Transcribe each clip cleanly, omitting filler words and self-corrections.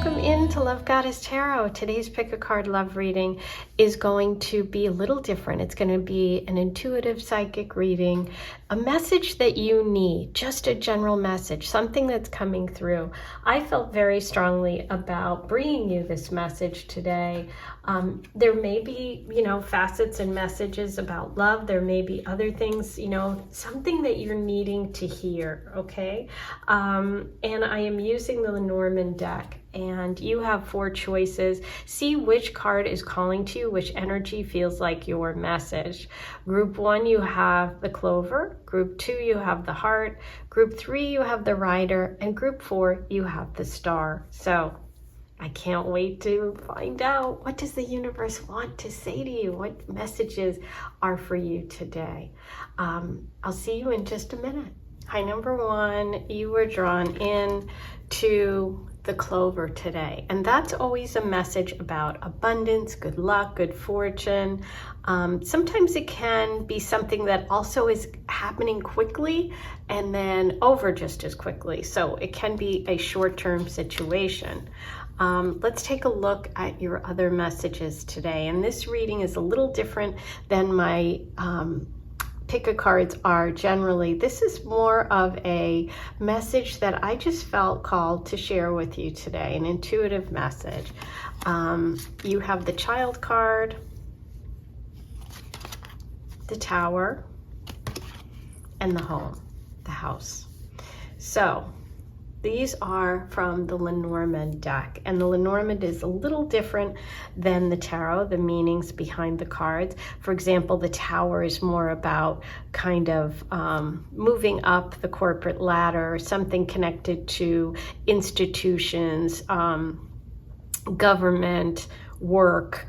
welcome into Love Goddess Tarot. Today's pick a card love reading is going to be a little different. It's going to be an intuitive psychic reading, a message that you need, just a general message, something that's coming through. I felt very strongly about bringing you this message today. There may be, facets and messages about love. There may be other things, something that you're needing to hear, okay? And I am using the Lenormand deck, and you have 4 choices. See which card is calling to you, which energy feels like your message. Group 1, you have the Clover. Group 2, you have the Heart. Group 3, you have the Rider. And Group 4, you have the Star. So I can't wait to find out, what does the universe want to say to you? What messages are for you today? I'll see you in just a minute. Hi, number 1, you were drawn in to the Clover today, and that's always a message about abundance, good luck, good fortune. Sometimes it can be something that also is happening quickly and then over just as quickly, so it can be a short-term situation. Let's take a look at your other messages today, and this reading is a little different than my pick-a-cards are generally. This is more of a message that I just felt called to share with you today, an intuitive message. You have the Child card, the Tower, and the Home, the House. So these are from the Lenormand deck, and the Lenormand is a little different than the tarot, the meanings behind the cards. For example, the Tower is more about kind of moving up the corporate ladder, something connected to institutions, government, work,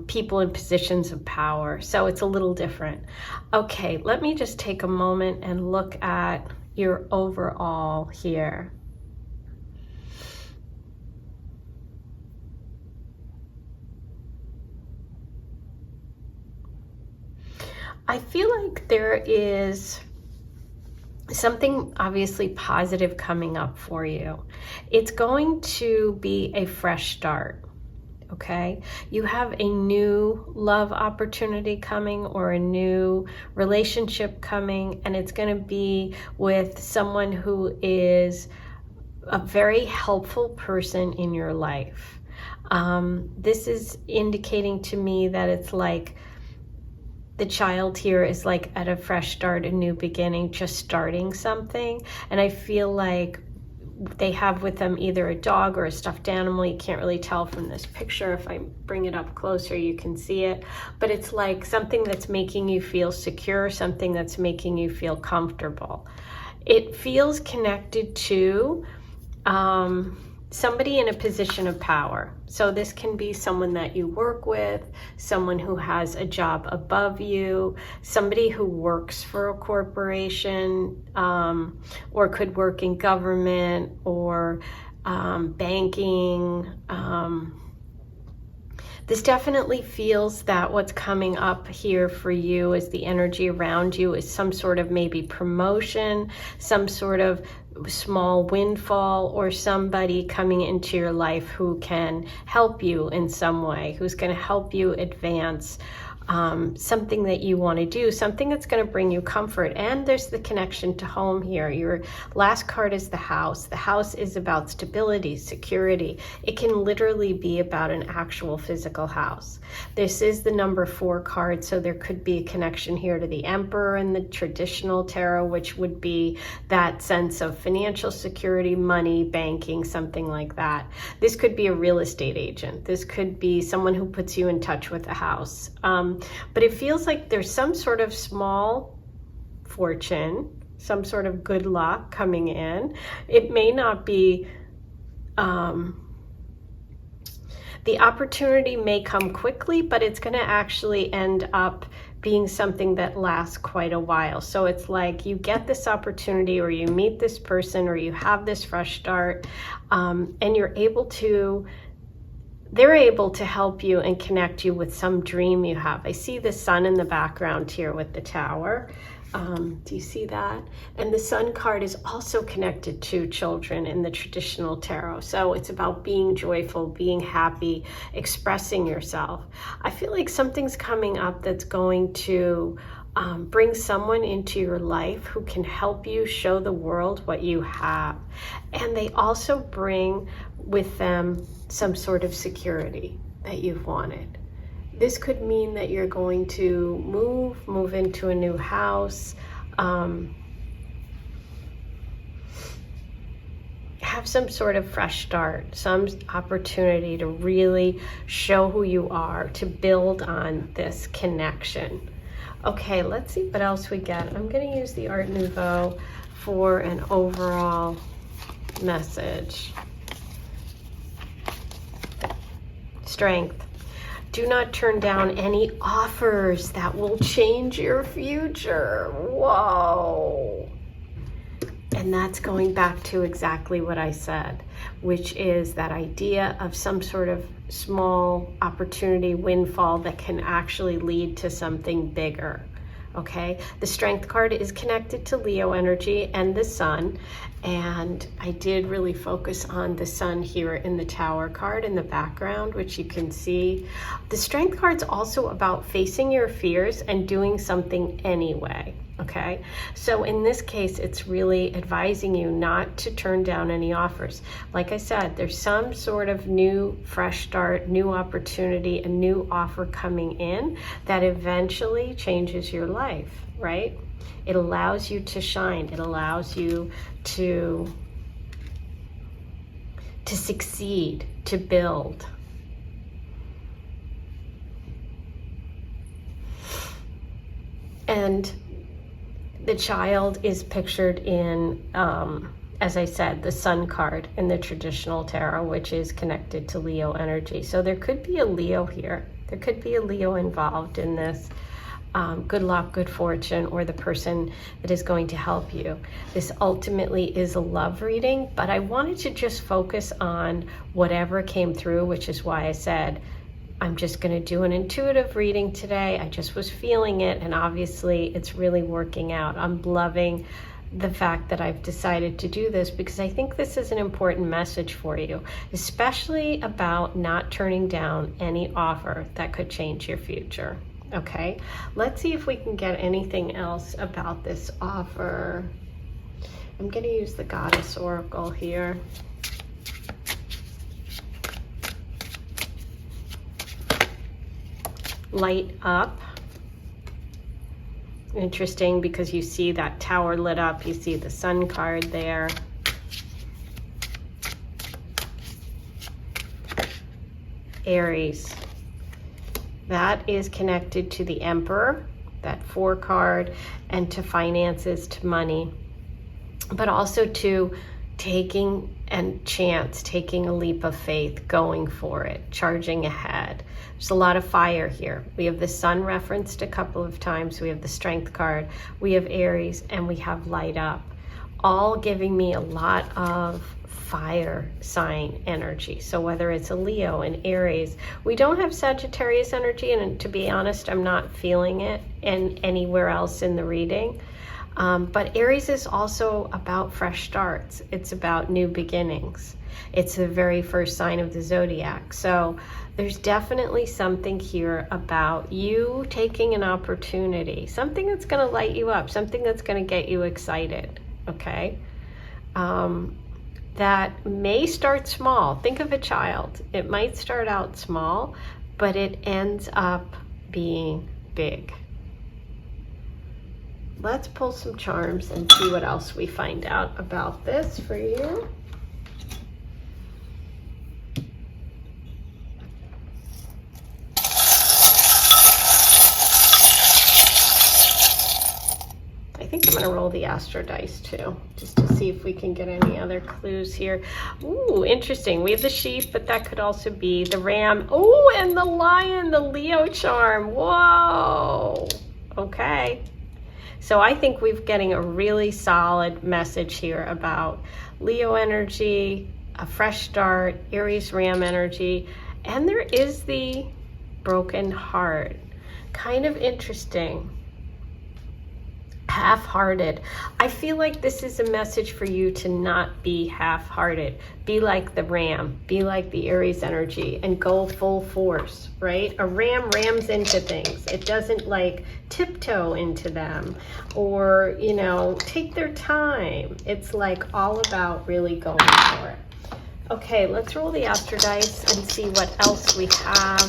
people in positions of power. So it's a little different. Okay, let me just take a moment and look at your overall here. I feel like there is something obviously positive coming up for you. It's going to be a fresh start. Okay, you have a new love opportunity coming, or a new relationship coming, and it's going to be with someone who is a very helpful person in your life. This is indicating to me that it's like the Child here is like at a fresh start, a new beginning, just starting something. And I feel like they have with them either a dog or a stuffed animal. You can't really tell from this picture. If I bring it up closer, you can see it. But it's like something that's making you feel secure, something that's making you feel comfortable. It feels connected to somebody in a position of power. So this can be someone that you work with, someone who has a job above you, somebody who works for a corporation, or could work in government or banking. This definitely feels that what's coming up here for you is the energy around you is some sort of maybe promotion, some sort of small windfall, or somebody coming into your life who can help you in some way, who's going to help you advance something that you want to do, something that's going to bring you comfort. And there's the connection to home here. Your last card is the House. The House is about stability, security. It can literally be about an actual physical house. This is the number 4 card, so there could be a connection here to the Emperor in the traditional tarot, which would be that sense of financial security, money, banking, something like that. This could be a real estate agent. This could be someone who puts you in touch with a house. But it feels like there's some sort of small fortune, some sort of good luck coming in. It may not be, the opportunity may come quickly, but it's going to actually end up being something that lasts quite a while. So it's like you get this opportunity, or you meet this person, or you have this fresh start, and they're able to help you and connect you with some dream you have. I see the sun in the background here with the Tower. Do you see that? And the Sun card is also connected to children in the traditional tarot. So it's about being joyful, being happy, expressing yourself. I feel like something's coming up that's going to bring someone into your life who can help you show the world what you have. And they also bring with them some sort of security that you've wanted. This could mean that you're going to move into a new house, have some sort of fresh start, some opportunity to really show who you are, to build on this connection. Okay, let's see what else we get. I'm going to use the Art Nouveau for an overall message. Strength. Do not turn down any offers that will change your future. Whoa. And that's going back to exactly what I said, which is that idea of some sort of small opportunity windfall that can actually lead to something bigger. Okay, the Strength card is connected to Leo energy and the Sun, and I did really focus on the Sun here in the Tower card in the background, which you can see. The Strength card's also about facing your fears and doing something anyway. Okay, so in this case, it's really advising you not to turn down any offers. Like I said, there's some sort of new fresh start, new opportunity, a new offer coming in that eventually changes your life, right? It allows you to shine. It allows you to succeed, to build. And the child is pictured in, as I said, the Sun card in the traditional tarot, which is connected to Leo energy. So there could be a Leo here. There could be a Leo involved in this. Good luck, good fortune, or the person that is going to help you. This ultimately is a love reading, but I wanted to just focus on whatever came through, which is why I said, I'm just going to do an intuitive reading today. I just was feeling it, and obviously it's really working out. I'm loving the fact that I've decided to do this because I think this is an important message for you, especially about not turning down any offer that could change your future. Okay, let's see if we can get anything else about this offer. I'm going to use the Goddess Oracle here. Light up. Interesting because you see that tower lit up. You see the Sun card there. Aries. That is connected to the Emperor, that 4 card, and to finances, to money, but also to taking a chance, taking a leap of faith, going for it, charging ahead. There's a lot of fire here. We have the Sun referenced a couple of times. We have the Strength card. We have Aries, and we have Light Up, all giving me a lot of fire sign energy. So whether it's a Leo, an Aries, we don't have Sagittarius energy, and to be honest, I'm not feeling it anywhere else in the reading. But Aries is also about fresh starts. It's about new beginnings. It's the very first sign of the zodiac. So there's definitely something here about you taking an opportunity, something that's going to light you up, something that's going to get you excited, okay? That may start small. Think of a child. It might start out small, but it ends up being big. Let's pull some charms and see what else we find out about this for you. I think I'm going to roll the Astro dice too, just to see if we can get any other clues here. Ooh, interesting. We have the sheep, but that could also be the ram. Oh, and the lion, the Leo charm. Whoa. Okay. So I think we're getting a really solid message here about Leo energy, a fresh start, Aries ram energy, and there is the broken heart. Kind of interesting half-hearted. I feel like this is a message for you to not be half-hearted. Be like the ram, be like the Aries energy, and go full force, right? A ram rams into things. It doesn't like tiptoe into them or, you know, take their time. It's like all about really going for it. Okay, let's roll the Astro dice and see what else we have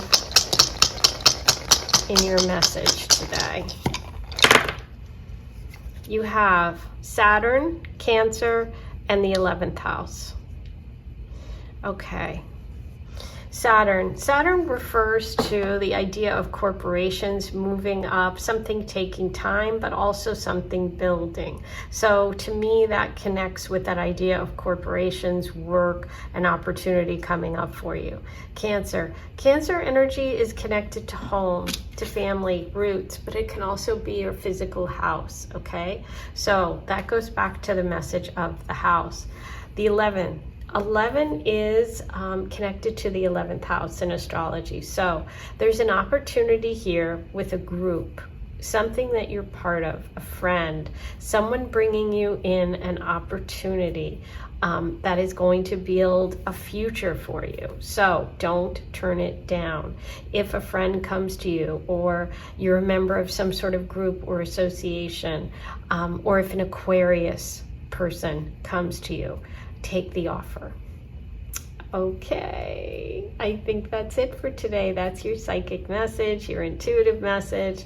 in your message today. You have Saturn, Cancer, and the 11th house. Okay. Saturn refers to the idea of corporations moving up, something taking time, but also something building. So to me, that connects with that idea of corporations, work, and opportunity coming up for you. Cancer energy is connected to home, to family, roots, but it can also be your physical house, okay? So that goes back to the message of the house. The 11 is connected to the 11th house in astrology. So there's an opportunity here with a group, something that you're part of, a friend, someone bringing you in an opportunity that is going to build a future for you. So don't turn it down. If a friend comes to you, or you're a member of some sort of group or association, or if an Aquarius person comes to you, take the offer. Okay, I think that's it for today. That's your psychic message, your intuitive message.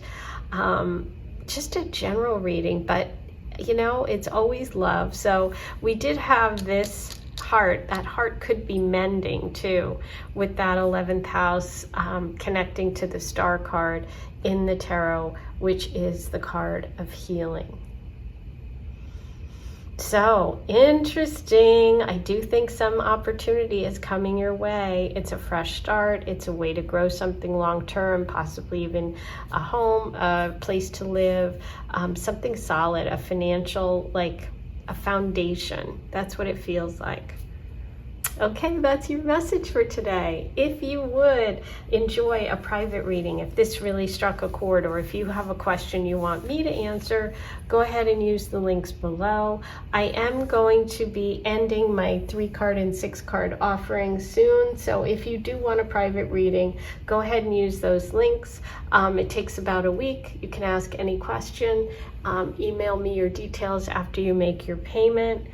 Just a general reading, but you know, it's always love. So we did have this heart. That heart could be mending too, with that 11th house connecting to the star card in the tarot, which is the card of healing. So interesting. I do think some opportunity is coming your way. It's a fresh start. It's a way to grow something long-term, possibly even a home, a place to live, something solid, a financial, like a foundation. That's what it feels like. Okay, that's your message for today. If you would enjoy a private reading, if this really struck a chord, or if you have a question you want me to answer, go ahead and use the links below. I am going to be ending my 3-card and 6-card offering soon, so if you do want a private reading, go ahead and use those links. It takes about a week. You can ask any question. Email me your details after you make your payment.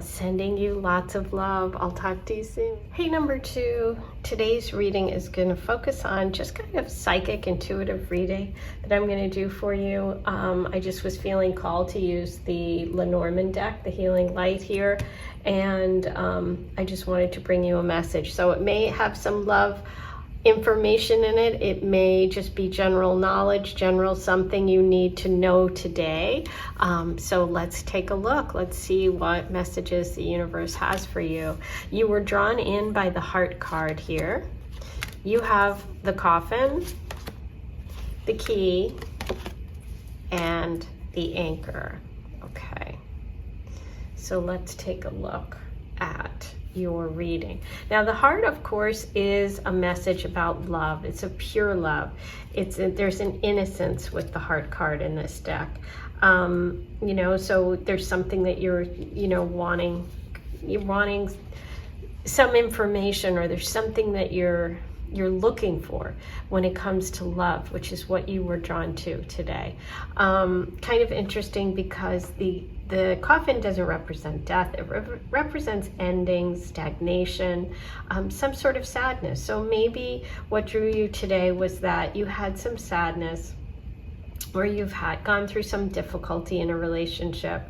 Sending you lots of love. I'll talk to you soon. Hey, number 2, today's reading is going to focus on just kind of psychic, intuitive reading that I'm going to do for you. I just was feeling called to use the Lenormand deck, the Healing Light here, and I just wanted to bring you a message. So it may have some love information in it. It may just be general knowledge, general something you need to know today. So let's take a look. Let's see what messages the universe has for you. You were drawn in by the heart card here. You have the coffin, the key, and the anchor. Okay. So let's take a look at your reading. Now the heart, of course, is a message about love. It's a pure love. There's an innocence with the heart card in this deck. You know, so there's something that you're wanting some information, or there's something that you're looking for when it comes to love, which is what you were drawn to today. Kind of interesting because the coffin doesn't represent death. It represents endings, stagnation, some sort of sadness. So maybe what drew you today was that you had some sadness, or you've gone through some difficulty in a relationship,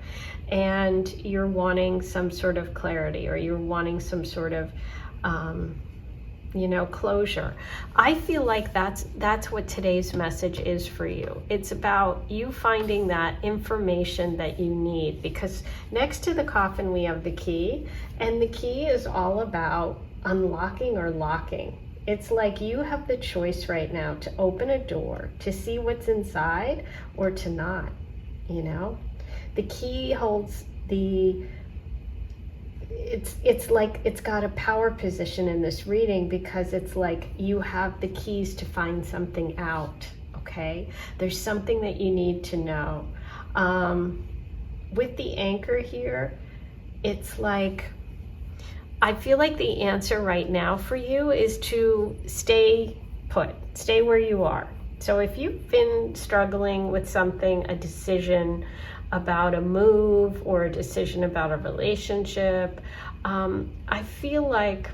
and you're wanting some sort of clarity, or you're wanting some sort of closure. I feel like that's what today's message is for you. It's about you finding that information that you need, because next to the coffin we have the key, and the key is all about unlocking or locking. It's like you have the choice right now to open a door, to see what's inside, or to not, The key holds it's like it's got a power position in this reading, because it's like you have the keys to find something out, okay? There's something that you need to know. With the anchor here, it's like, I feel like the answer right now for you is to stay put, stay where you are. So if you've been struggling with something, a decision about a move or a decision about a relationship, I feel like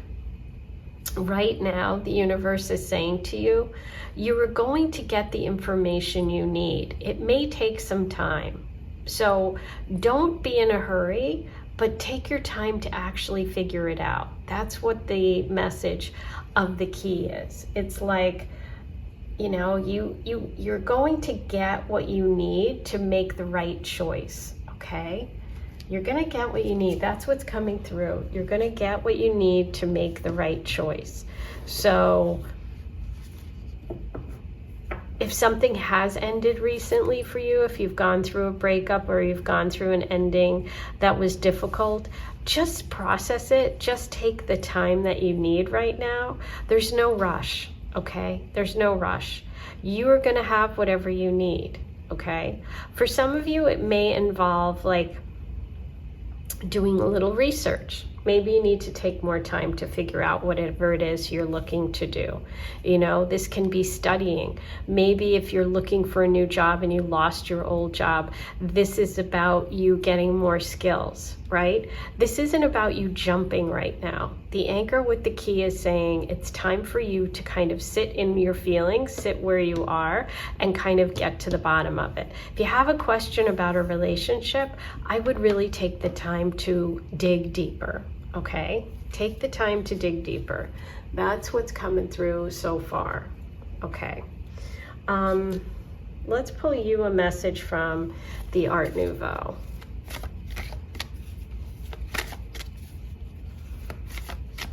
right now the universe is saying to you, you are going to get the information you need. It may take some time. So don't be in a hurry, but take your time to actually figure it out. That's what the message of the key is. It's like, you know, you're going to get what you need to make the right choice, okay? You're gonna get what you need. That's what's coming through. You're gonna get what you need to make the right choice. So if something has ended recently for you, if you've gone through a breakup or you've gone through an ending that was difficult, just process it. Just take the time that you need right now. There's no rush, okay? There's no rush. You are gonna have whatever you need, okay? For some of you, it may involve like doing a little research. Maybe you need to take more time to figure out whatever it is you're looking to do. You know, this can be studying. Maybe if you're looking for a new job and you lost your old job, this is about you getting more skills, right? This isn't about you jumping right now. The anchor with the key is saying it's time for you to kind of sit in your feelings, sit where you are, and kind of get to the bottom of it. If you have a question about a relationship, I would really take the time to dig deeper. Okay, take the time to dig deeper. That's what's coming through so far. Okay, let's pull you a message from the Art Nouveau.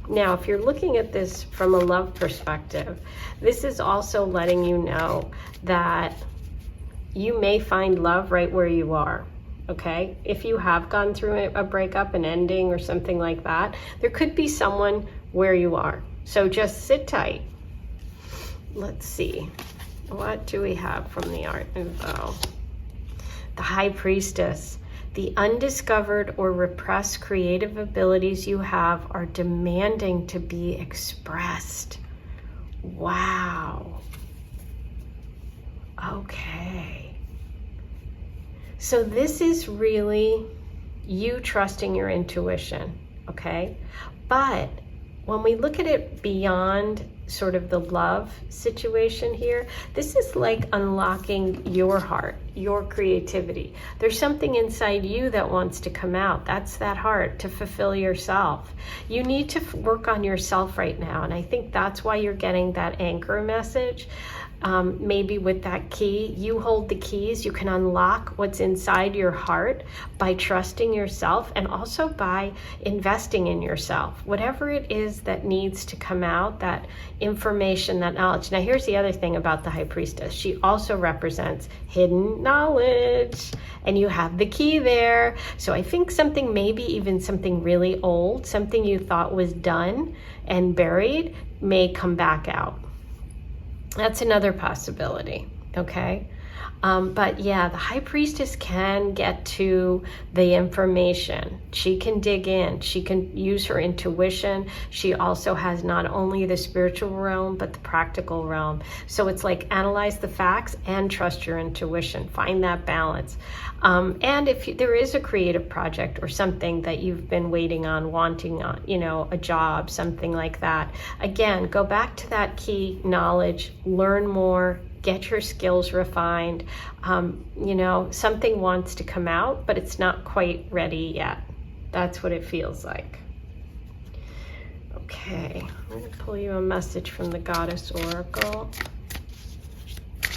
Now, if you're looking at this from a love perspective, this is also letting you know that you may find love right where you are. Okay, if you have gone through a breakup, an ending, or something like that, there could be someone where you are. So just sit tight. Let's see. What do we have from the Art Nouveau? The High Priestess. The undiscovered or repressed creative abilities you have are demanding to be expressed. Wow. Okay. So this is really you trusting your intuition, okay? But when we look at it beyond sort of the love situation here, this is like unlocking your heart, your creativity. There's something inside you that wants to come out. That's that heart to fulfill yourself. You need to work on yourself right now. And I think that's why you're getting that anchor message. Maybe with that key, you hold the keys. You can unlock what's inside your heart by trusting yourself and also by investing in yourself. Whatever it is that needs to come out, that information, that knowledge. Now, here's the other thing about the High Priestess. She also represents hidden knowledge, and you have the key there. So I think something, maybe even something really old, something you thought was done and buried, may come back out. That's another possibility, okay? But yeah, the High Priestess can get to the information. She can dig in. She can use her intuition. She also has not only the spiritual realm, but the practical realm. So it's like analyze the facts and trust your intuition. Find that balance. And if there is a creative project or something that you've been waiting on, wanting on, you know, a job, something like that, again, go back to that key knowledge, learn more, get your skills refined. You know, something wants to come out, but it's not quite ready yet. That's what it feels like. Okay, I'm going to pull you a message from the Goddess Oracle.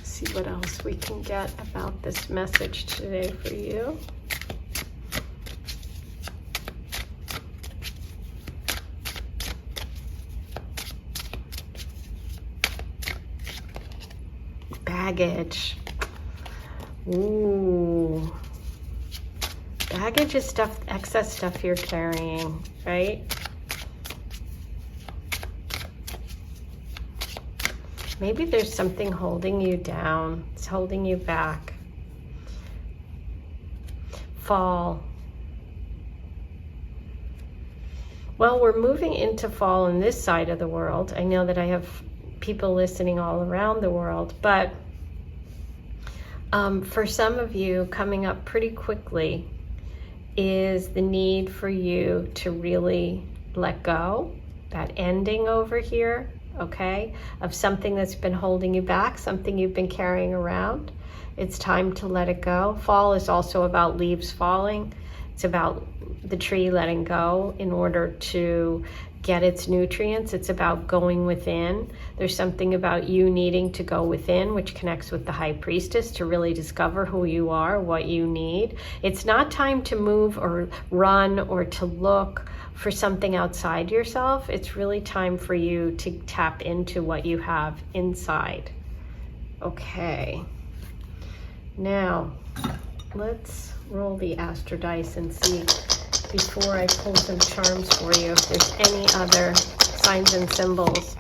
See what else we can get about this message today for you. Baggage. Ooh. Baggage is stuff, excess stuff you're carrying, right? Maybe there's something holding you down. It's holding you back. fall. Well, we're moving into fall in this side of the world. I know that I have people listening all around the world, but for some of you, coming up pretty quickly is the need for you to really let go, that ending over here, okay, of something that's been holding you back, something you've been carrying around. It's time to let it go. Fall is also about leaves falling. It's about the tree letting go in order to get its nutrients. It's about going within. There's something about you needing to go within, which connects with the high priestess, to really discover who you are, what you need. It's not time to move or run or to look for something outside yourself. It's really time for you to tap into what you have inside. Okay. Now, let's roll the Astro dice and see, before I pull some charms for you, if there's any other signs and symbols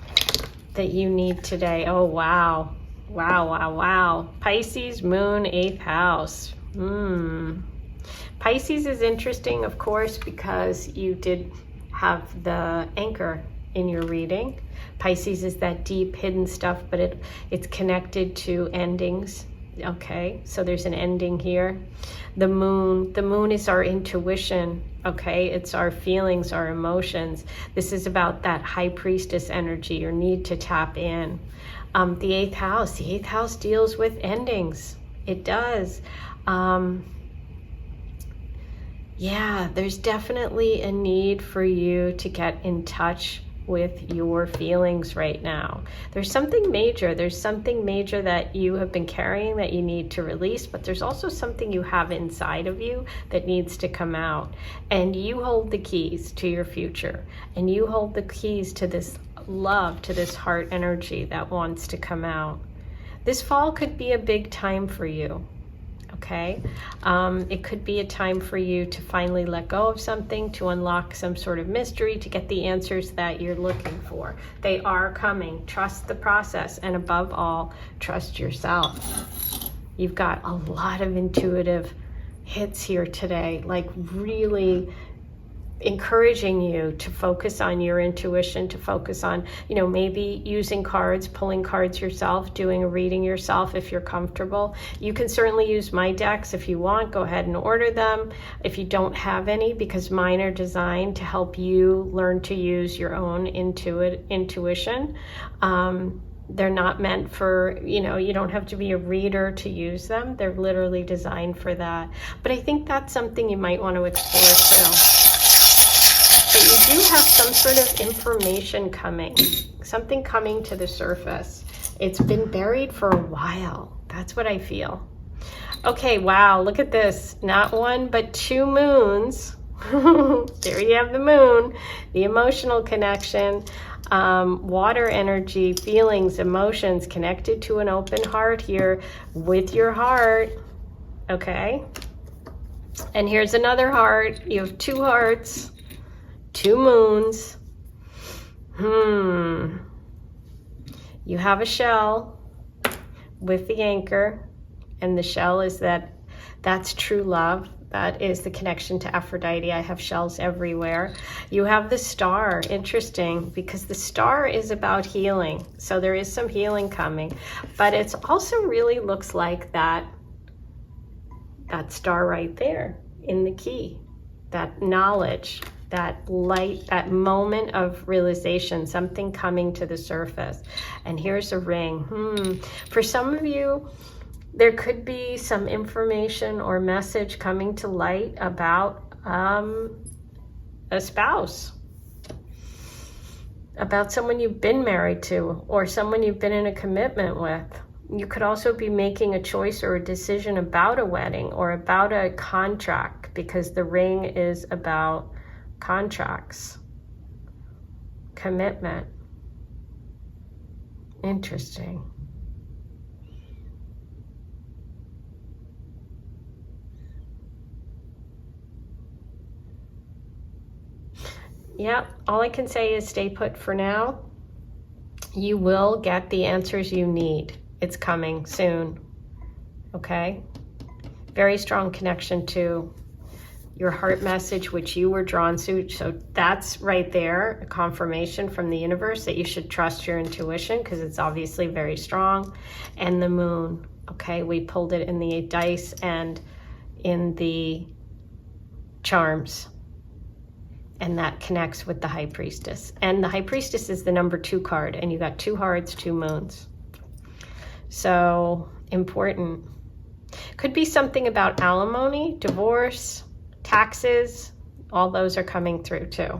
that you need today. Oh, wow. Wow, wow, wow. Pisces, moon, 8th house. Pisces is interesting, of course, because you did have the anchor in your reading. Pisces is that deep, hidden stuff, but it's connected to endings. Okay, so there's an ending here. The moon is our intuition. Okay, it's our feelings, our emotions. This is about that high priestess energy, your need to tap in. The 8th house deals with endings. It does. Yeah, there's definitely a need for you to get in touch with your feelings right now. There's something major. There's something major that you have been carrying that you need to release, but there's also something you have inside of you that needs to come out. And you hold the keys to your future. And you hold the keys to this love, to this heart energy that wants to come out. This fall could be a big time for you. Okay, it could be a time for you to finally let go of something, to unlock some sort of mystery, to get the answers that you're looking for. They are coming. Trust the process, and above all, trust yourself. You've got a lot of intuitive hits here today, like really encouraging you to focus on your intuition, to focus on, maybe using cards, pulling cards yourself, doing a reading yourself if you're comfortable. You can certainly use my decks if you want. Go ahead and order them if you don't have any, because mine are designed to help you learn to use your own intuition. They're not meant for, you don't have to be a reader to use them. They're literally designed for that. But I think that's something you might want to explore too. But you do have some sort of information coming, something coming to the surface. It's been buried for a while. That's what I feel. Okay, wow, look at this. Not one, but 2 moons. There you have the moon, the emotional connection, water energy, feelings, emotions, connected to an open heart here with your heart. Okay. And here's another heart. You have 2 hearts. 2 moons. You have a shell with the anchor, and the shell is that's true love. That is the connection to Aphrodite. I have shells everywhere. You have the star. Interesting, because the star is about healing. So there is some healing coming, but it's also really looks like that star right there in the key, that knowledge, that light, that moment of realization, something coming to the surface. And here's a ring. For some of you, there could be some information or message coming to light about a spouse, about someone you've been married to, or someone you've been in a commitment with. You could also be making a choice or a decision about a wedding or about a contract, because the ring is about contracts, commitment. Interesting. Yeah, all I can say is stay put for now. You will get the answers you need. It's coming soon. Okay? Very strong connection to your heart message, which you were drawn to. So that's right there, a confirmation from the universe that you should trust your intuition because it's obviously very strong. And the moon, okay, we pulled it in the 8 dice and in the charms. And that connects with the High Priestess. And the High Priestess is the number 2 card, and you got 2 hearts, 2 moons. So important. Could be something about alimony, divorce, taxes. All those are coming through too.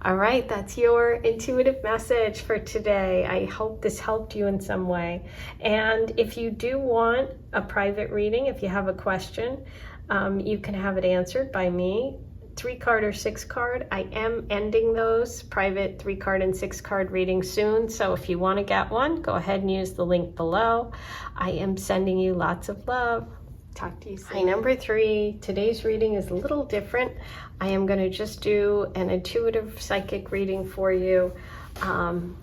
All right, that's your intuitive message for today. I hope this helped you in some way. And if you do want a private reading, if you have a question, you can have it answered by me. 3-card or 6-card. I am ending those private 3-card and 6-card readings soon. So if you want to get one, go ahead and use the link below. I am sending you lots of love. Talk to you soon. Hi, number 3. Today's reading is a little different. I am going to just do an intuitive psychic reading for you.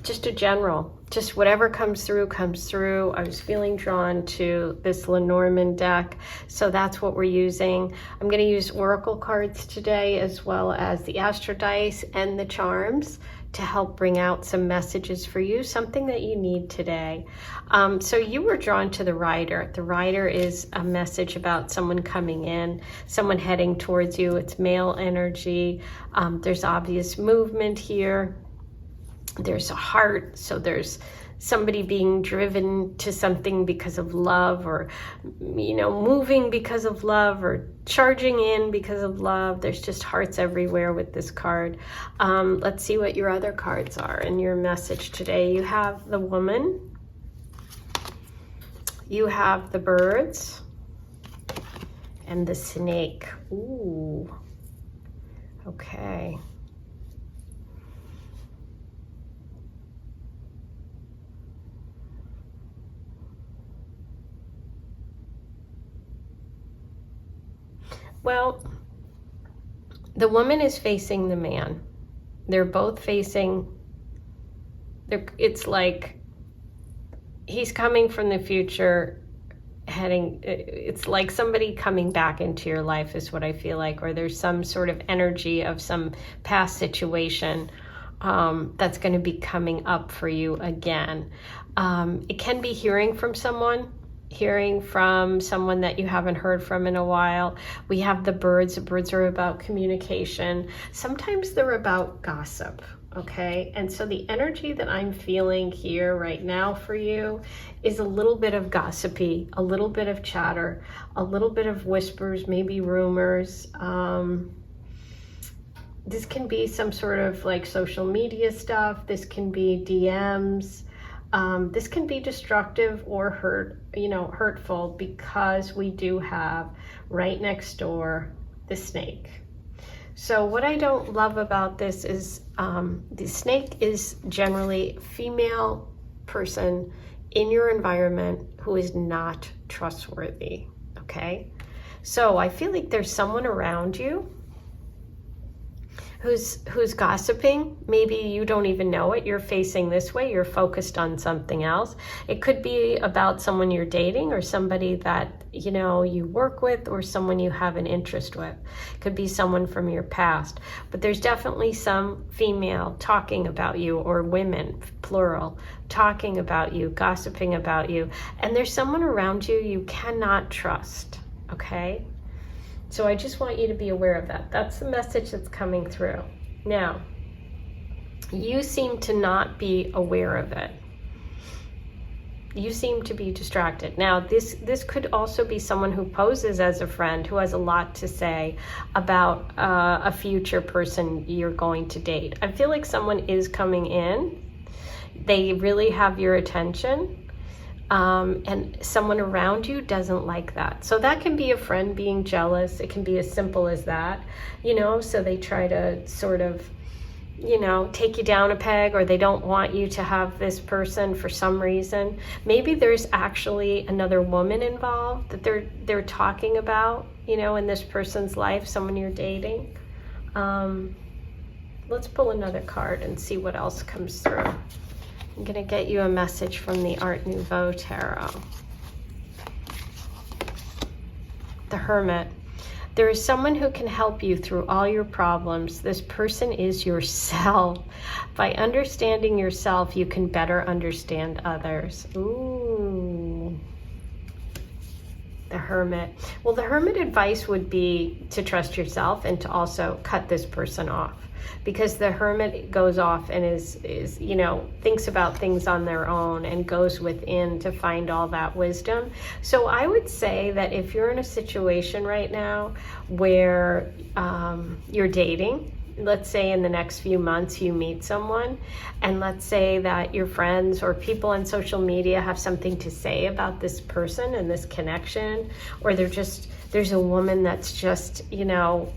Just a general, just whatever comes through, comes through. I was feeling drawn to this Lenormand deck, so that's what we're using. I'm going to use oracle cards today, as well as the astro dice and the charms to help bring out some messages for you, something that you need today. So you were drawn to the Rider. The Rider is a message about someone coming in, someone heading towards you. It's male energy. There's obvious movement here. There's a heart, so there's somebody being driven to something because of love, or, you know, moving because of love, or charging in because of love. There's just hearts everywhere with this card. Let's see what your other cards are in your message today. You have the Woman. You have the Birds. And the Snake. Ooh. Okay. Well, the woman is facing the man. They're both facing, it's like he's coming from the future, it's like somebody coming back into your life is what I feel like, or there's some sort of energy of some past situation that's going to be coming up for you again. It can be hearing from someone that you haven't heard from in a while. We have the Birds. The Birds are about communication. Sometimes they're about gossip, okay? And so the energy that I'm feeling here right now for you is a little bit of gossipy, a little bit of chatter, a little bit of whispers, maybe rumors. This can be some sort of like social media stuff. This can be DMs. This can be destructive or hurtful, because we do have right next door the Snake. So what I don't love about this is the Snake is generally a female person in your environment who is not trustworthy, okay? So I feel like there's someone around you who's gossiping. Maybe you don't even know it. You're facing this way. You're focused on something else. It could be about someone you're dating, or somebody that, you know, you work with, or someone you have an interest with. It could be someone from your past. But there's definitely some female talking about you, or women, plural, talking about you, gossiping about you. And there's someone around you you cannot trust, okay? So I just want you to be aware of that. That's the message that's coming through. Now, you seem to not be aware of it. You seem to be distracted. Now, this could also be someone who poses as a friend, who has a lot to say about a future person you're going to date. I feel like someone is coming in. They really have your attention. And someone around you doesn't like that. So that can be a friend being jealous. It can be as simple as that, you know, so they try to sort of, you know, take you down a peg, or they don't want you to have this person for some reason. Maybe there's actually another woman involved that they're talking about, you know, in this person's life, someone you're dating. Let's pull another card and see what else comes through. I'm going to get you a message from the Art Nouveau Tarot. The Hermit. There is someone who can help you through all your problems. This person is yourself. By understanding yourself, you can better understand others. Ooh. The Hermit. Well, the Hermit advice would be to trust yourself and to also cut this person off. Because the Hermit goes off and is you know, thinks about things on their own and goes within to find all that wisdom. So I would say that if you're in a situation right now where you're dating, let's say in the next few months you meet someone, and let's say that your friends or people on social media have something to say about this person and this connection, or there's a woman that's just, you know,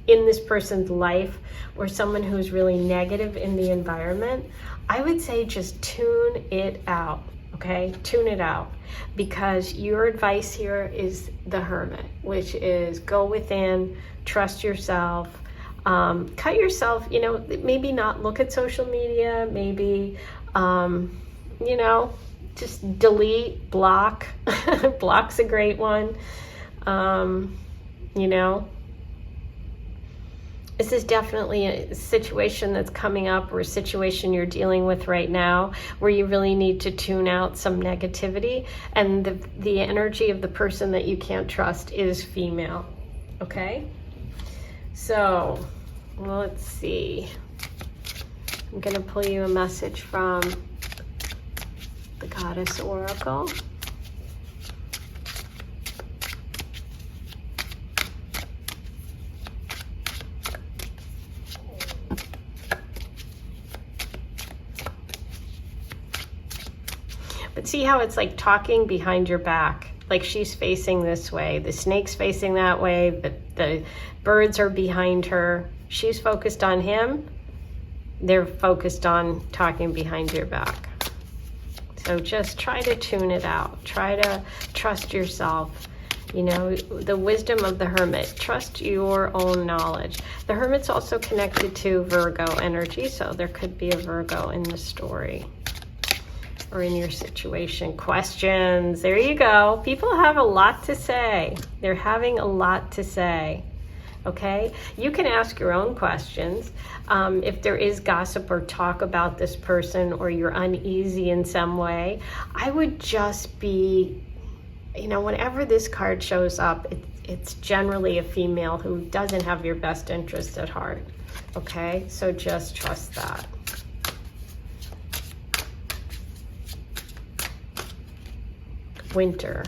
in this person's life, or someone who's really negative in the environment, I would say just tune it out, okay? Tune it out, because your advice here is the Hermit, which is go within, trust yourself, cut yourself, you know, maybe not look at social media, maybe, you know, just delete, block. Block's a great one, you know. This is definitely a situation that's coming up, or a situation you're dealing with right now where you really need to tune out some negativity, and the energy of the person that you can't trust is female, okay? So, well, let's see. I'm going to pull you a message from the Goddess Oracle. But see how it's like talking behind your back, like she's facing this way, the snake's facing that way, the birds are behind her, she's focused on him, they're focused on talking behind your back. So just try to tune it out, try to trust yourself. You know, the wisdom of the Hermit, trust your own knowledge. The Hermit's also connected to Virgo energy, so there could be a Virgo in the story or in your situation. Questions, there you go. People have a lot to say. They're having a lot to say, okay? You can ask your own questions. If there is gossip or talk about this person, or you're uneasy in some way, I would just be, you know, whenever this card shows up, it's generally a female who doesn't have your best interest at heart, okay? So just trust that. Winter.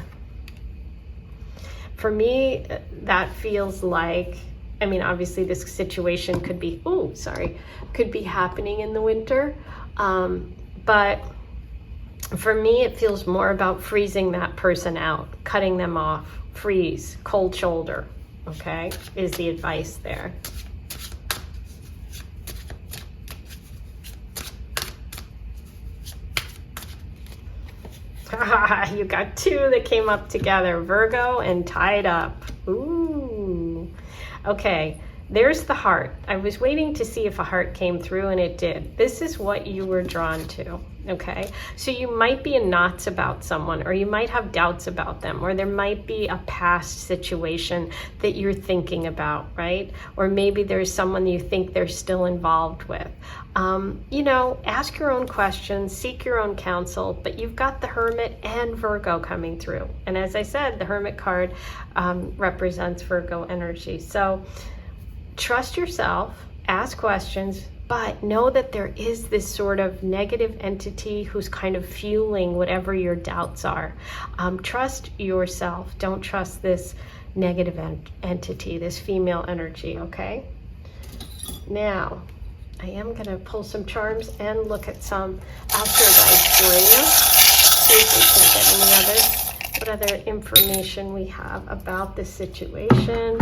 For me, that feels like, I mean, obviously this situation could be, could be happening in the winter, but for me, it feels more about freezing that person out, cutting them off, freeze, cold shoulder, okay, is the advice there. You got two that came up together, Virgo and tied up. Ooh. Okay, there's the heart. I was waiting to see if a heart came through, and it did. This is what you were drawn to, okay? So you might be in knots about someone, or you might have doubts about them, or there might be a past situation that you're thinking about, right? Or maybe there's someone you think they're still involved with. You know, ask your own questions, seek your own counsel, but you've got the Hermit and Virgo coming through. And as I said, the Hermit card represents Virgo energy. So trust yourself, ask questions, but know that there is this sort of negative entity who's kind of fueling whatever your doubts are. Trust yourself. Don't trust this negative entity, this female energy, okay? Now, I am going to pull some charms and look at some astro guides for you. See if we can get what other information we have about this situation.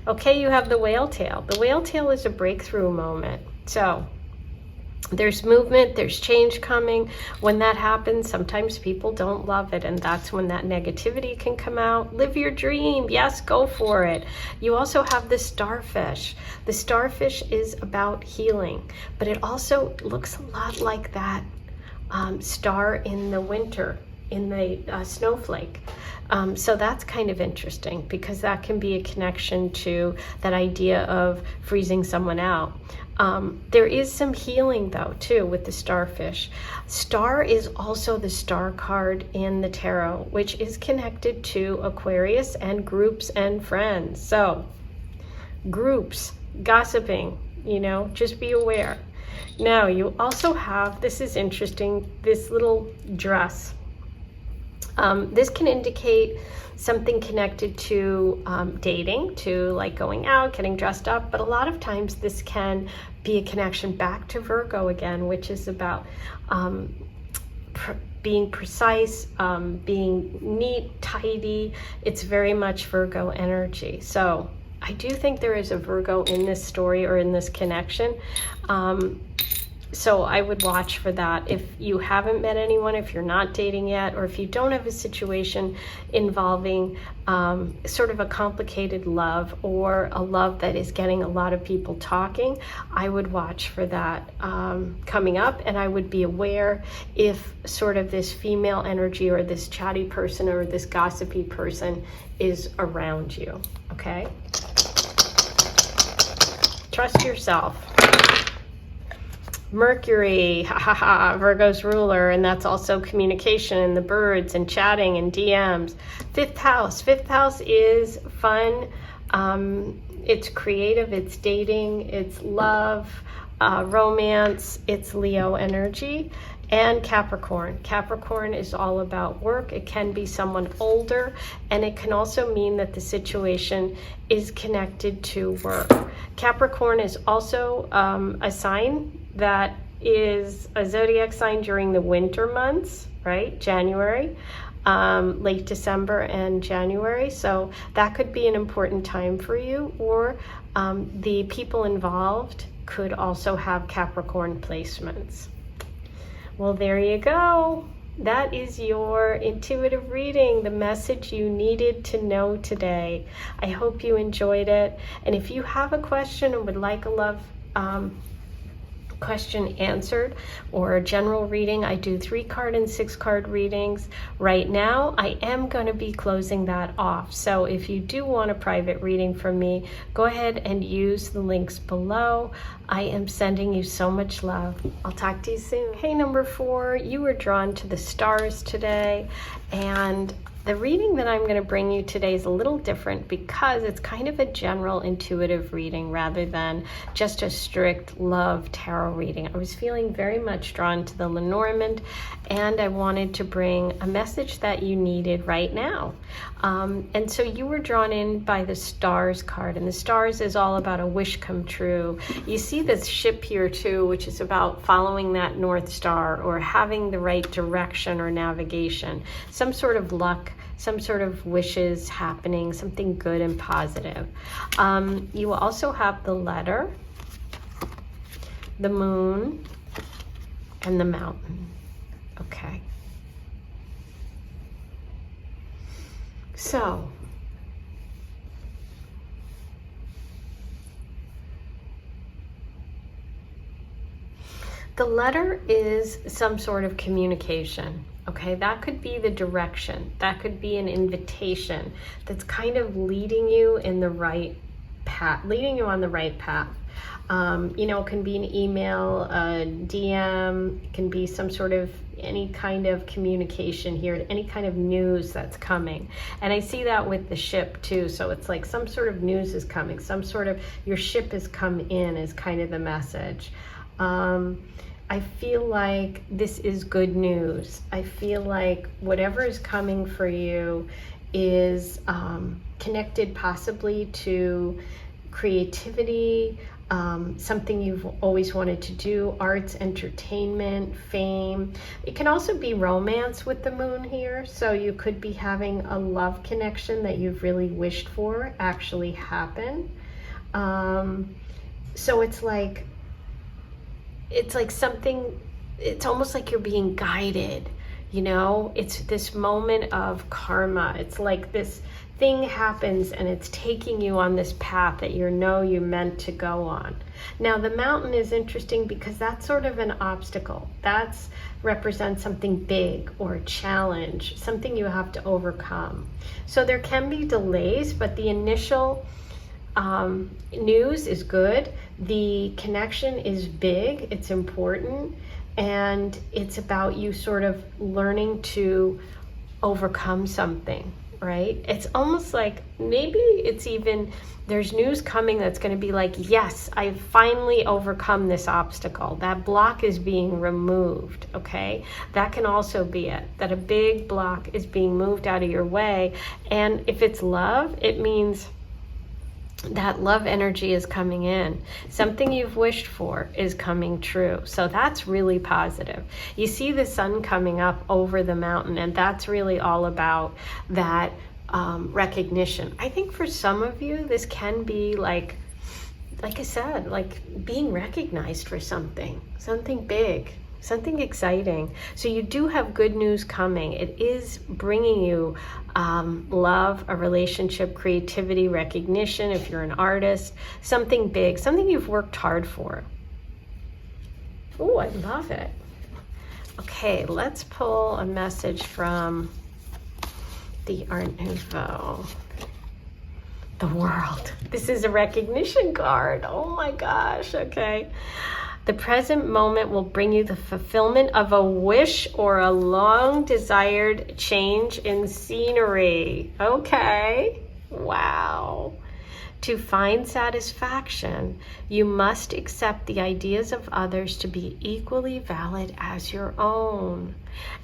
Okay, you have the whale tail. The whale tail is a breakthrough moment. So there's movement, there's change coming. When that happens, sometimes people don't love it, and that's when that negativity can come out. Live your dream. Yes, go for it. You also have the starfish. The starfish is about healing, but it also looks a lot like that star in the winter snowflake. So that's kind of interesting, because that can be a connection to that idea of freezing someone out. There is some healing though too with the starfish. Star is also the star card in the tarot, which is connected to Aquarius and groups and friends. So groups, gossiping, just be aware. Now you also have, this is interesting, this little dress. This can indicate something connected to dating, to like going out, getting dressed up, but a lot of times this can be a connection back to Virgo again, which is about being precise, being neat, tidy. It's very much Virgo energy. So I do think there is a Virgo in this story or in this connection. So I would watch for that. If you haven't met anyone, if you're not dating yet, or if you don't have a situation involving sort of a complicated love or a love that is getting a lot of people talking, I would watch for that coming up, and I would be aware if sort of this female energy or this chatty person or this gossipy person is around you, okay? Trust yourself. Mercury, Virgo's ruler, and that's also communication and the birds and chatting and DMs. Fifth house is fun. It's creative, it's dating, it's love, romance, it's Leo energy. And Capricorn is all about work. It can be someone older, and it can also mean that the situation is connected to work. Capricorn is also a sign that is a zodiac sign during the winter months, right? January, late December and January. So that could be an important time for you, or the people involved could also have Capricorn placements. Well, there you go. That is your intuitive reading, the message you needed to know today. I hope you enjoyed it. And if you have a question and would like a love question answered or a general reading, I do 3-card and 6-card readings. Right now, I am going to be closing that off. So if you do want a private reading from me, go ahead and use the links below. I am sending you so much love. I'll talk to you soon. Hey, number 4, you were drawn to the stars today, and the reading that I'm going to bring you today is a little different because it's kind of a general intuitive reading rather than just a strict love tarot reading. I was feeling very much drawn to the Lenormand, and I wanted to bring a message that you needed right now. And so you were drawn in by the stars card, and the stars is all about a wish come true. You see this ship here too, which is about following that North Star or having the right direction or navigation, some sort of luck, some sort of wishes happening, something good and positive. You will also have the letter, the moon, and the mountain. Okay. So, the letter is some sort of communication. Okay, that could be the direction. That could be an invitation that's kind of leading you in the right path, leading you on the right path. It can be an email, a DM, it can be some sort of any kind of communication here, any kind of news that's coming. And I see that with the ship too. So it's like some sort of news is coming, some sort of your ship has come in is kind of the message. I feel like this is good news. I feel like whatever is coming for you is connected possibly to creativity, something you've always wanted to do, arts, entertainment, fame. It can also be romance with the moon here. So you could be having a love connection that you've really wished for actually happen. So it's like something, it's almost like you're being guided, it's this moment of karma. It's like this thing happens and it's taking you on this path that you know you meant to go on. Now the mountain is interesting because that's sort of an obstacle. That's represents something big or a challenge, something you have to overcome. So there can be delays, but the initial news is good. The connection is big, it's important, and it's about you sort of learning to overcome something, right? It's almost like maybe it's even, there's news coming that's going to be like, yes, I've finally overcome this obstacle. That block is being removed, okay? That can also be it, that a big block is being moved out of your way. And if it's love, it means that love energy is coming in. Something you've wished for is coming true. So that's really positive. You see the sun coming up over the mountain, and that's really all about that recognition. I think for some of you, this can be like I said, like being recognized for something big, something exciting. So you do have good news coming. It is bringing you love, a relationship, creativity, recognition, if you're an artist, something big, something you've worked hard for. Oh, I love it. Okay, let's pull a message from the Art Nouveau. The World. This is a recognition card. Oh my gosh, okay. The present moment will bring you the fulfillment of a wish or a long desired change in scenery. Okay, wow. To find satisfaction, you must accept the ideas of others to be equally valid as your own.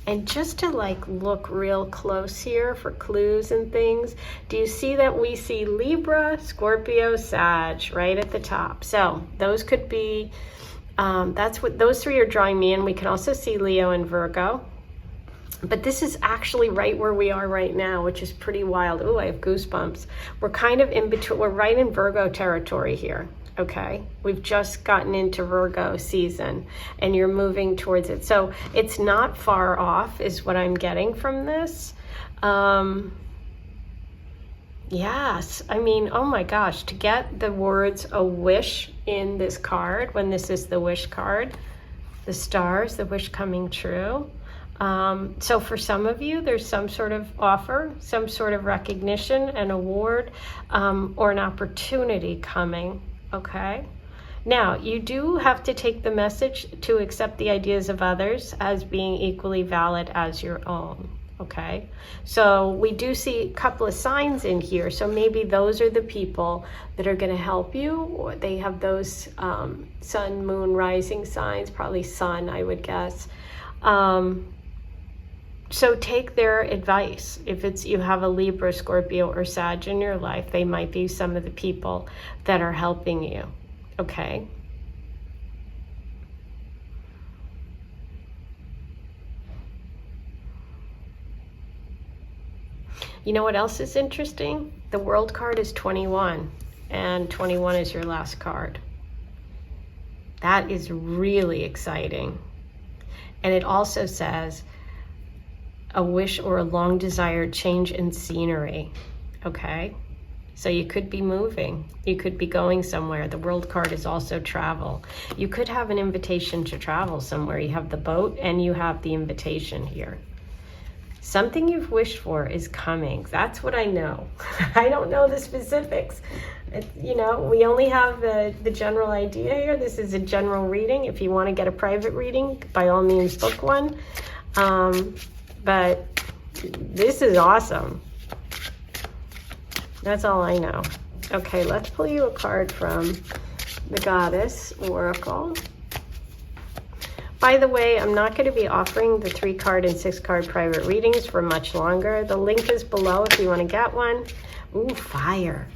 And just to like look real close here for clues and things, do you see that we see Libra, Scorpio, Sag right at the top? So those could be that's what those three are drawing me in. We can also see Leo and Virgo, but this is actually right where we are right now, which is pretty wild. Oh, I have goosebumps. We're kind of in between. We're right in Virgo territory here. Okay, we've just gotten into Virgo season and you're moving towards it. So it's not far off is what I'm getting from this. Yes, I mean, oh my gosh, to get the words a wish in this card, when this is the wish card, the stars, the wish coming true. So for some of you, there's some sort of offer, some sort of recognition, an award, or an opportunity coming, okay? Now, you do have to take the message to accept the ideas of others as being equally valid as your own. Okay, so we do see a couple of signs in here. So maybe those are the people that are going to help you, or they have those sun, moon, rising signs, probably sun, I would guess. So take their advice. If it's you have a Libra, Scorpio, or Sag in your life, they might be some of the people that are helping you. Okay. You know what else is interesting? The World card is 21, and 21 is your last card. That is really exciting. And it also says a wish or a long desired change in scenery, okay? So you could be moving, you could be going somewhere. The World card is also travel. You could have an invitation to travel somewhere. You have the boat and you have the invitation here. Something you've wished for is coming. That's what I know. I don't know the specifics. You know, we only have the general idea here. This is a general reading. If you want to get a private reading, by all means, book one. But this is awesome. That's all I know. Okay, let's pull you a card from the Goddess Oracle. By the way, I'm not going to be offering the 3-card and 6-card private readings for much longer. The link is below if you want to get one. Ooh, fire.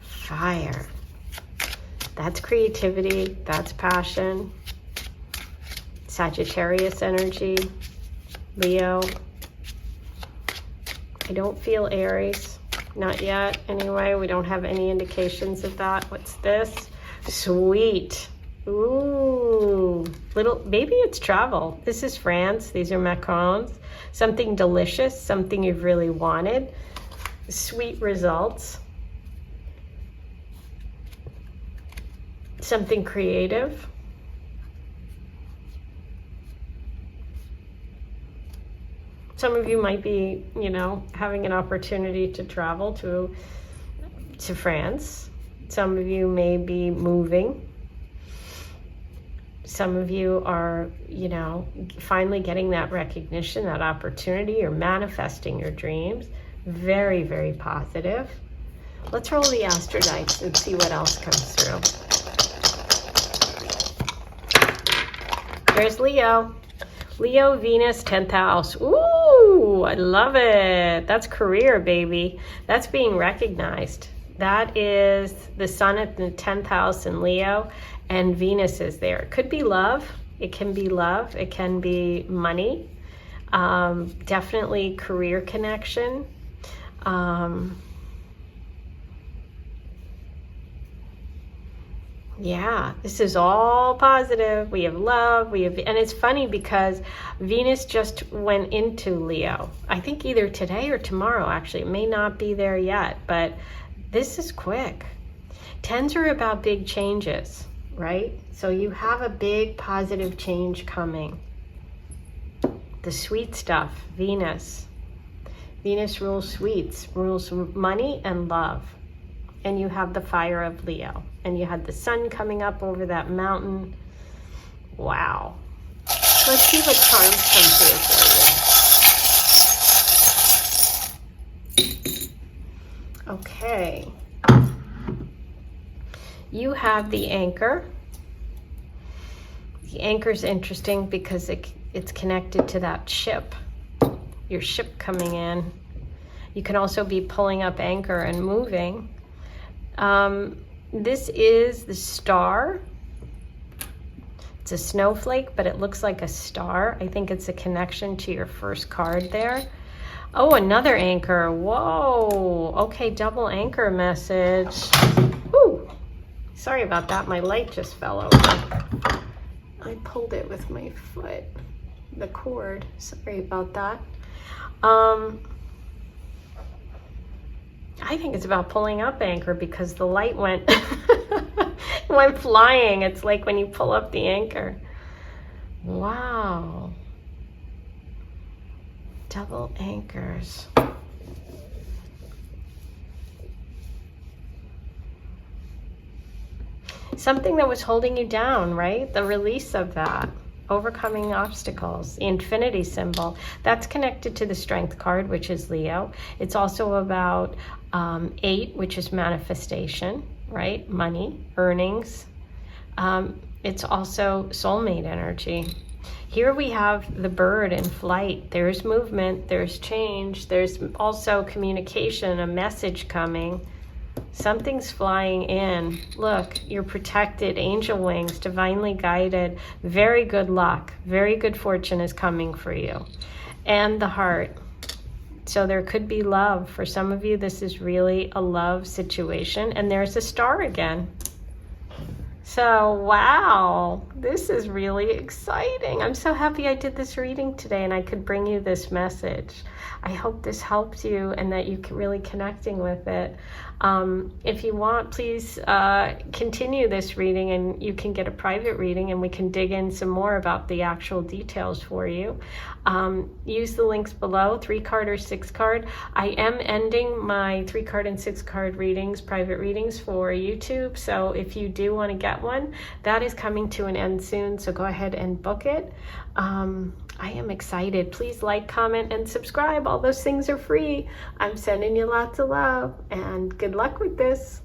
Fire. That's creativity. That's passion. Sagittarius energy. Leo. I don't feel Aries. Not yet. Anyway, we don't have any indications of that. What's this? Sweet. Ooh, maybe it's travel. This is France. These are macarons. Something delicious, something you've really wanted. Sweet results. Something creative. Some of you might be, having an opportunity to travel to France. Some of you may be moving. Some of you are, finally getting that recognition, that opportunity. You're manifesting your dreams. Very, very positive. Let's roll the ASTEROIDs and see what else comes through. There's Leo. Leo, Venus, 10th house. Ooh, I love it. That's career, baby. That's being recognized. That is the sun at the 10th house in Leo, and Venus is there. It could be love. It can be love. It can be money. Definitely career connection. Yeah, this is all positive. We have love, and it's funny because Venus just went into Leo. I think either today or tomorrow, actually. It may not be there yet, but this is quick. 10s are about big changes, right? So you have a big positive change coming. The sweet stuff, Venus. Venus rules sweets, rules money and love. And you have the fire of Leo. And you had the sun coming up over that mountain. Wow. Let's see what charms come through for you. Okay. You have the anchor. The anchor is interesting because it's connected to that ship. Your ship coming in. You can also be pulling up anchor and moving. This is the star. It's a snowflake, but it looks like a star. I think it's a connection to your first card there. Oh, another anchor. Whoa. Okay, double anchor message. Ooh. Sorry about that. My light just fell over. I pulled it with my foot. The cord. Sorry about that. I think it's about pulling up anchor because the light went went flying. It's like when you pull up the anchor. Wow. Double anchors. Something that was holding you down, right? The release of that. Overcoming obstacles, the infinity symbol. That's connected to the strength card, which is Leo. It's also about 8, which is manifestation, right? Money, earnings. It's also soulmate energy. Here we have the bird in flight. There's movement, there's change. There's also communication, a message coming. Something's flying in. Look, you're protected, angel wings, divinely guided. Very good luck. Very good fortune is coming for you. And the heart. So there could be love. For some of you, this is really a love situation. And there's a star again. So, wow, this is really exciting. I'm so happy I did this reading today and I could bring you this message. I hope this helped you and that you're really connecting with it. If you want, please continue this reading and you can get a private reading and we can dig in some more about the actual details for you. Use the links below, 3-card or 6-card. I am ending my 3-card and 6-card readings, private readings for YouTube. So if you do want to get one, that is coming to an end soon. So go ahead and book it. I am excited. Please like, comment, and subscribe. All those things are free. I'm sending you lots of love and good luck with this.